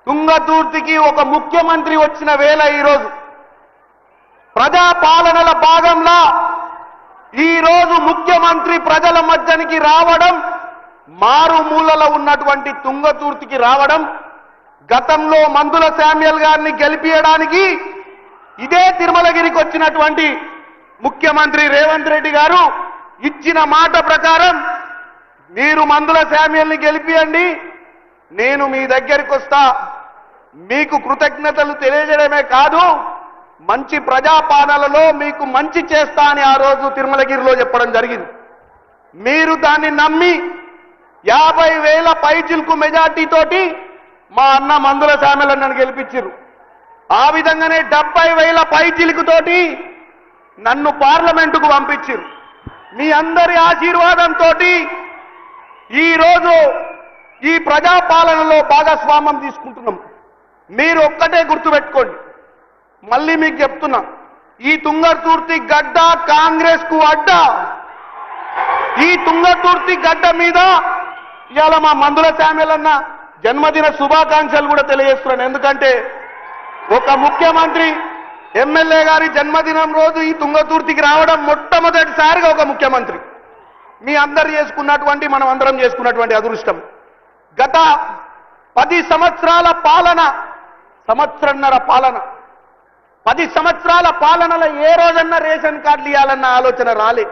తుంగతుర్తికి ఒక ముఖ్యమంత్రి వచ్చిన వేళ ఈరోజు ప్రజాపాలనల భాగంలో ఈరోజు ముఖ్యమంత్రి ప్రజల మధ్యనికి రావడం, మారుమూలలో ఉన్నటువంటి తుంగతుర్తికి రావడం, గతంలో మందుల శామ్యూల్ గారిని గెలిపించడానికి ఇదే తిరుమలగిరికి వచ్చినటువంటి ముఖ్యమంత్రి రేవంత్ రెడ్డి గారు ఇచ్చిన మాట ప్రకారం మీరు మందుల శామ్యూల్ని గెలిపియండి, నేను మీ దగ్గరికి వస్తా, మీకు కృతజ్ఞతలు తెలియజేయడమే కాదు మంచి ప్రజాపాలనలో మీకు మంచి చేస్తా అని ఆ రోజు తిరుమలగిరిలో చెప్పడం జరిగింది. మీరు దాన్ని నమ్మి 50,000 పైచిల్కు మెజార్టీ తోటి మా అన్న మందుల శామ్యూల్ నన్ను గెలిపించారు. ఆ విధంగానే 70,000 పైచిల్కు తోటి నన్ను పార్లమెంటుకు పంపించారు. మీ అందరి ఆశీర్వాదంతో ఈరోజు ఈ ప్రజాపాలనలో భాగస్వామ్యం తీసుకుంటున్నాం. మీరు ఒక్కటే గుర్తుపెట్టుకోండి, మళ్ళీ మీకు చెప్తున్నా, ఈ తుంగతుర్తి గడ్డ కాంగ్రెస్ కు అడ్డ. ఈ తుంగతుర్తి గడ్డ మీద ఇవాళ మా మందుల శామ్యూల్ అన్న జన్మదిన శుభాకాంక్షలు కూడా తెలియజేస్తున్నాను. ఎందుకంటే ఒక ముఖ్యమంత్రి ఎమ్మెల్యే గారి జన్మదినం రోజు ఈ తుంగతుర్తికి రావడం మొట్టమొదటిసారిగా ఒక ముఖ్యమంత్రి మీ అందరు చేసుకున్నటువంటి, మనం అందరం చేసుకున్నటువంటి అదృష్టం. గత 10 సంవత్సరాల పాలన, సంవత్సరన్నర పాలన, 10 సంవత్సరాల పాలనలో ఏ రోజన్నా రేషన్ కార్డులు ఇవ్వాలన్న ఆలోచన రాలే,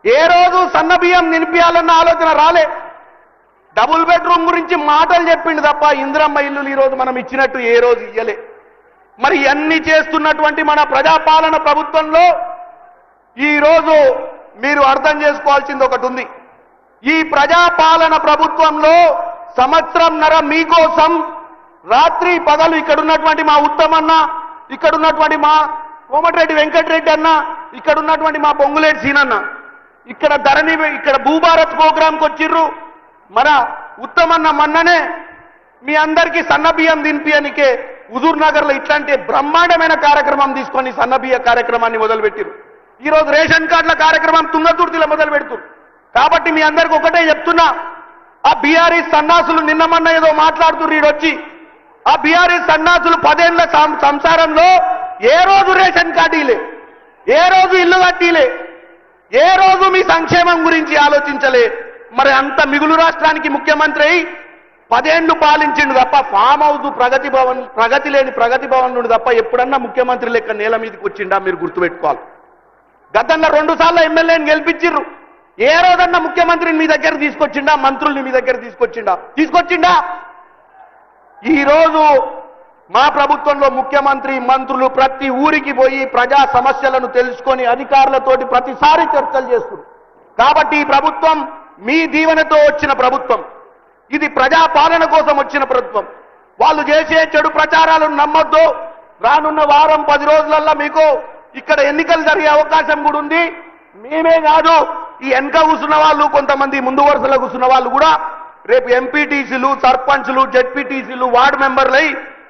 ఏ రోజు సన్నబియ్యం నింపియాలన్న ఆలోచన రాలే. డబుల్ బెడ్రూమ్ గురించి మాటలు చెప్పిండు తప్ప ఇందిరమ్మ ఇల్లులు ఈరోజు మనం ఇచ్చినట్టు ఏ రోజు ఇయ్యలే. మరి ఇవన్నీ చేస్తున్నటువంటి మన ప్రజాపాలన ప్రభుత్వంలో ఈరోజు మీరు అర్థం చేసుకోవాల్సింది ఒకటి ఉంది. ఈ ప్రజాపాలన ప్రభుత్వంలో సంవత్సరంన్నర మీకోసం రాత్రి పగలు ఇక్కడ ఉన్నటువంటి మా ఉత్తమన్న, ఇక్కడ ఉన్నటువంటి మా కోమటిరెడ్డి వెంకటరెడ్డి అన్న, ఇక్కడ ఉన్నటువంటి మా పొంగులేటి సీనన్న, ఇక్కడ ధరణి, ఇక్కడ భూభారత్ ప్రోగ్రాంకి వచ్చిర్రు. మన ఉత్తమన్న మన్ననే మీ అందరికీ సన్నబియ్యం దింపియనికే హుజూర్ నగర్ లో ఇట్లాంటి బ్రహ్మాండమైన కార్యక్రమం తీసుకొని సన్నబియ్య కార్యక్రమాన్ని మొదలుపెట్టిరు. ఈరోజు రేషన్ కార్డుల కార్యక్రమం తుంగతుర్తిలో మొదలు పెడుతురు. కాబట్టి మీ అందరికి ఒకటే చెప్తున్నా, ఆ బీఆర్ఎస్ సన్నాసులు నిన్నమన్న ఏదో మాట్లాడుతున్నారు ఈడొచ్చి, ఆ బీఆర్ఎస్ సన్నాసులు 10 ఏళ్ల సంసారంలో ఏ రోజు రేషన్ కార్డీలే, ఏ రోజు ఇల్లు కట్టిలే, ఏ రోజు మీ సంక్షేమం గురించి ఆలోచించలే. మరి అంత మిగులు రాష్ట్రానికి ముఖ్యమంత్రి అయి 10 ఏళ్లు పాలించిండు తప్ప ఫామ్ హౌస్ ప్రగతి లేని ప్రగతి భవన్ నుండి తప్ప ఎప్పుడన్నా ముఖ్యమంత్రి లెక్క నేల మీదకి వచ్చిండా మీరు గుర్తుపెట్టుకోవాలి. గతంలో 2 సార్లు ఎమ్మెల్యేని గెలిపించిర్రు, ఏ రోజన్నా ముఖ్యమంత్రిని మీ దగ్గర తీసుకొచ్చిండా, మంత్రుల్ని మీ దగ్గర తీసుకొచ్చిండా? ఈరోజు మా ప్రభుత్వంలో ముఖ్యమంత్రి, మంత్రులు ప్రతి ఊరికి పోయి ప్రజా సమస్యలను తెలుసుకొని అధికారులతోటి ప్రతిసారి చర్చలు చేస్తున్నారు. కాబట్టి ఈ ప్రభుత్వం మీ దీవెనతో వచ్చిన ప్రభుత్వం, ఇది ప్రజాపాలన కోసం వచ్చిన ప్రభుత్వం. వాళ్ళు చేసే చెడు ప్రచారాలను నమ్మొద్దు. రానున్న వారం 10 రోజులల్లో మీకు ఇక్కడ ఎన్నికలు జరిగే అవకాశం కూడా ఉంది. మేమే కాదు, ఈ వెనక కూర్చున్న వాళ్ళు, కొంతమంది ముందు వరుసలో కూర్చున్న వాళ్ళు కూడా రేపు ఎంపీటీసీలు, సర్పంచ్లు, జెడ్పీటీసీలు, వార్డు మెంబర్లై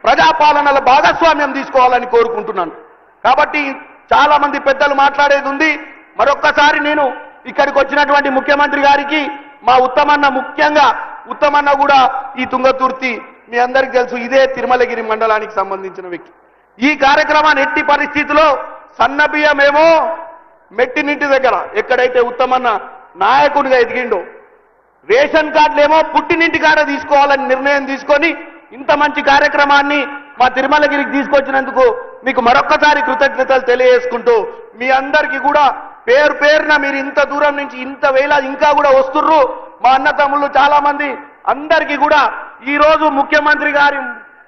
ప్రజాపాలనల భాగస్వామ్యం తీసుకోవాలని కోరుకుంటున్నాను. కాబట్టి చాలా మంది పెద్దలు మాట్లాడేది ఉంది. మరొక్కసారి నేను ఇక్కడికి వచ్చినటువంటి ముఖ్యమంత్రి గారికి, మా ఉత్తమన్న, ముఖ్యంగా ఉత్తమన్న కూడా ఈ తుంగతుర్తి మీ అందరికీ తెలుసు, ఇదే తిరుమలగిరి మండలానికి సంబంధించిన వ్యక్తి. ఈ కార్యక్రమాన్ని ఎట్టి పరిస్థితిలో సన్నబియ్యమేమో మెట్టినింటి దగ్గర ఎక్కడైతే ఉత్తమన్న నాయకుడిగా ఎదిగిండో, రేషన్ కార్డులేమో పుట్టినింటి కాడ తీసుకోవాలని నిర్ణయం తీసుకొని ఇంత మంచి కార్యక్రమాన్ని మా తిరుమలగిరికి తీసుకొచ్చినందుకు మీకు మరొక్కసారి కృతజ్ఞతలు తెలియజేసుకుంటూ, మీ అందరికీ కూడా పేరు పేరున మీరు ఇంత దూరం నుంచి ఇంత వేళ ఇంకా కూడా వస్తుర్రు మా అన్న తమ్ముళ్ళు చాలా మంది, అందరికీ కూడా ఈరోజు ముఖ్యమంత్రి గారి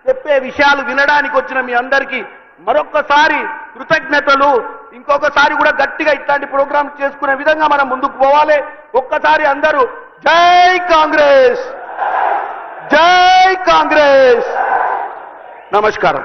చెప్పే విషయాలు వినడానికి వచ్చిన మీ అందరికీ మరొక్కసారి కృతజ్ఞతలు. ఇంకొకసారి కూడా గట్టిగా ఇట్లాంటి ప్రోగ్రామ్ చేసుకునే విధంగా మనం ముందుకు పోవాలి. ఒక్కసారి అందరూ జై కాంగ్రెస్, జై కాంగ్రెస్. నమస్కారం.